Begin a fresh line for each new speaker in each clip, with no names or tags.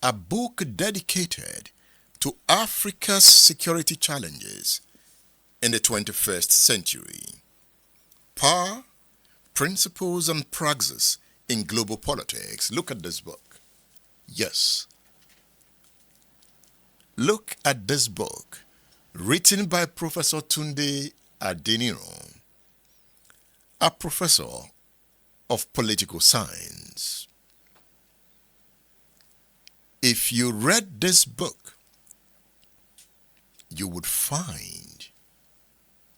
a book dedicated to Africa's security challenges in the 21st century. Power, Principles and Praxis in Global Politics. Look at this book. Yes. Look at this book, written by Professor Tunde Adeniran, a professor of political science. If you read this book, you would find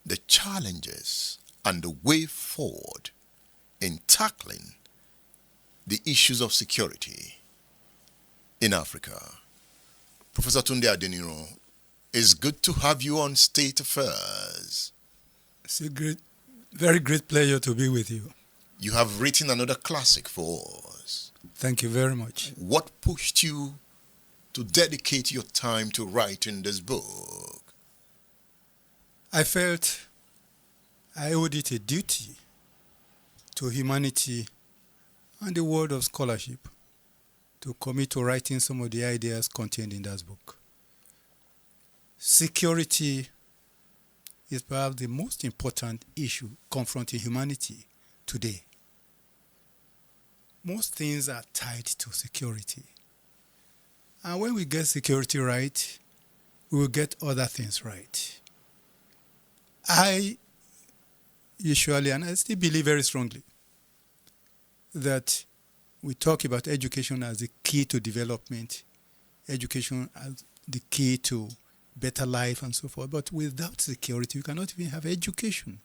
the challenges and the way forward in tackling the issues of security in Africa. Professor Tunde Adeniran, it's good to have you on State Affairs.
It's a very great pleasure to be with you.
You have written another classic for us.
Thank you very much.
What pushed you to dedicate your time to writing this book?
I felt I owed it a duty to humanity and the world of scholarship to commit to writing some of the ideas contained in that book. Security is perhaps the most important issue confronting humanity today. Most things are tied to security. And when we get security right, we will get other things right. I usually, and I still believe very strongly, that we talk about education as the key to development, education as the key to better life and so forth. But without security, you cannot even have education.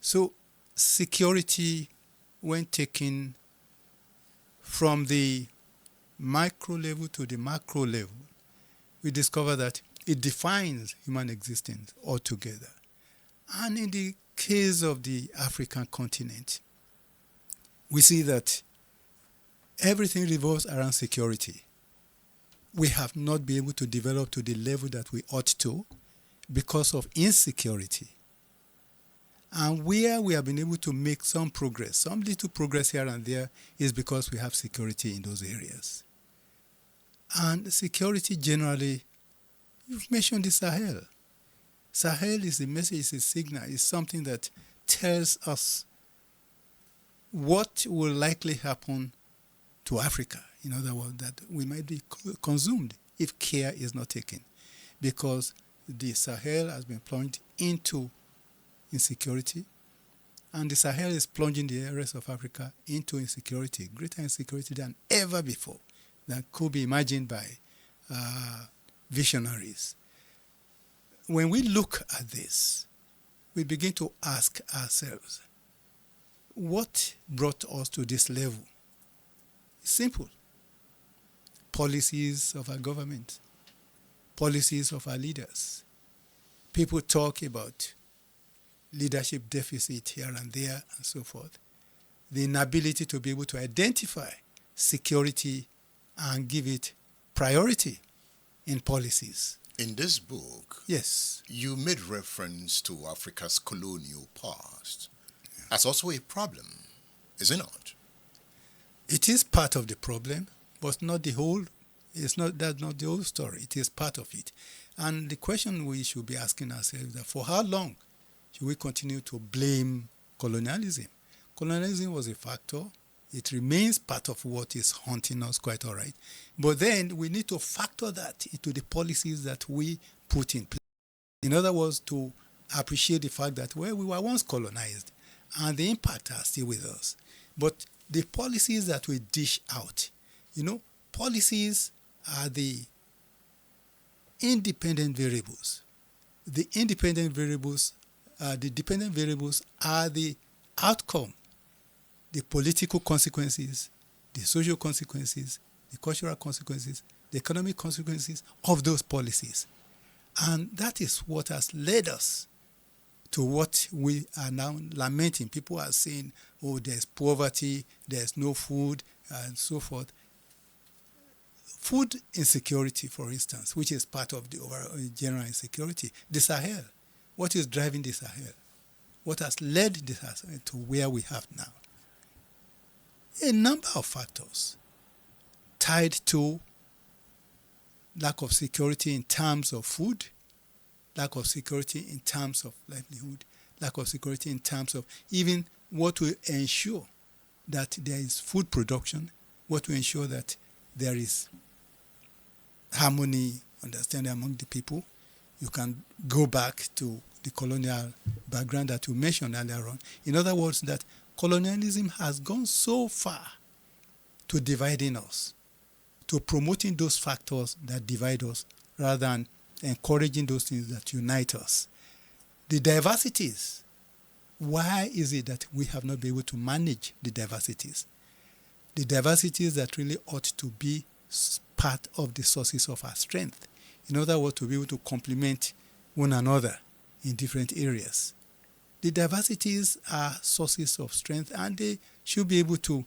So security, when taken from the micro level to the macro level, we discover that it defines human existence altogether. And in the case of the African continent, we see that everything revolves around security. We have not been able to develop to the level that we ought to because of insecurity. And where we have been able to make some progress, some little progress here and there, is because we have security in those areas. And security generally, you've mentioned the Sahel. Sahel is a message, is a signal, is something that tells us what will likely happen to Africa. In other words, that we might be consumed if care is not taken, because the Sahel has been plunged into insecurity, and the Sahel is plunging the areas of Africa into insecurity, greater insecurity than ever before, that could be imagined by visionaries. When we look at this, we begin to ask ourselves, what brought us to this level? It's simple. Policies of our government, policies of our leaders. People talk about leadership deficit here and there and so forth. The inability to be able to identify security and give it priority in policies.
In this book,
yes,
you made reference to Africa's colonial past. That's also a problem, is it not?
It is part of the problem, but not the whole. That's not the whole story. It is part of it. And the question we should be asking ourselves is, for how long should we continue to blame colonialism? Colonialism was a factor. It remains part of what is haunting us, quite all right. But then we need to factor that into the policies that we put in place. In other words, to appreciate the fact that, well, we were once colonized and the impact are still with us. But the policies that we dish out, policies are the independent variables. The dependent variables are the outcome, the political consequences, the social consequences, the cultural consequences, the economic consequences of those policies. And that is what has led us to what we are now lamenting. People are saying, oh, there's poverty, there's no food, and so forth. Food insecurity, for instance, which is part of the overall general insecurity. The Sahel. What is driving the Sahel? What has led the Sahel to where we have now? A number of factors tied to lack of security in terms of food, lack of security in terms of livelihood, lack of security in terms of even what will ensure that there is food production, what will ensure that there is harmony, understanding among the people. You can go back to the colonial background that you mentioned earlier on. In other words, that colonialism has gone so far to dividing us, to promoting those factors that divide us rather than encouraging those things that unite us. The diversities, why is it that we have not been able to manage the diversities? The diversities that really ought to be part of the sources of our strength. In other words, to be able to complement one another in different areas. The diversities are sources of strength, and they should be able to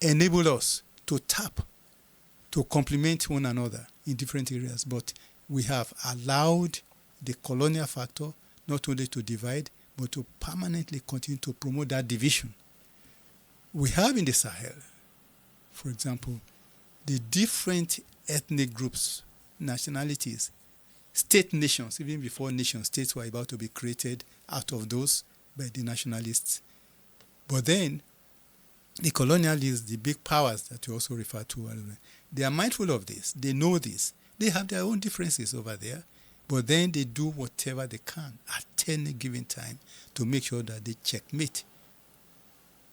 enable us to tap, to complement one another in different areas. But we have allowed the colonial factor not only to divide, but to permanently continue to promote that division. We have in the Sahel, for example, the different ethnic groups, nationalities, state nations, even before nation states were about to be created out of those by the nationalists. But then the colonialists, the big powers that you also refer to, they are mindful of this. They know this. They have their own differences over there, but then they do whatever they can at any given time to make sure that they checkmate.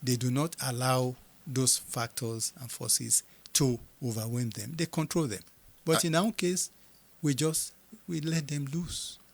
They do not allow those factors and forces to overwhelm them. They control them. But in our case, we let them loose.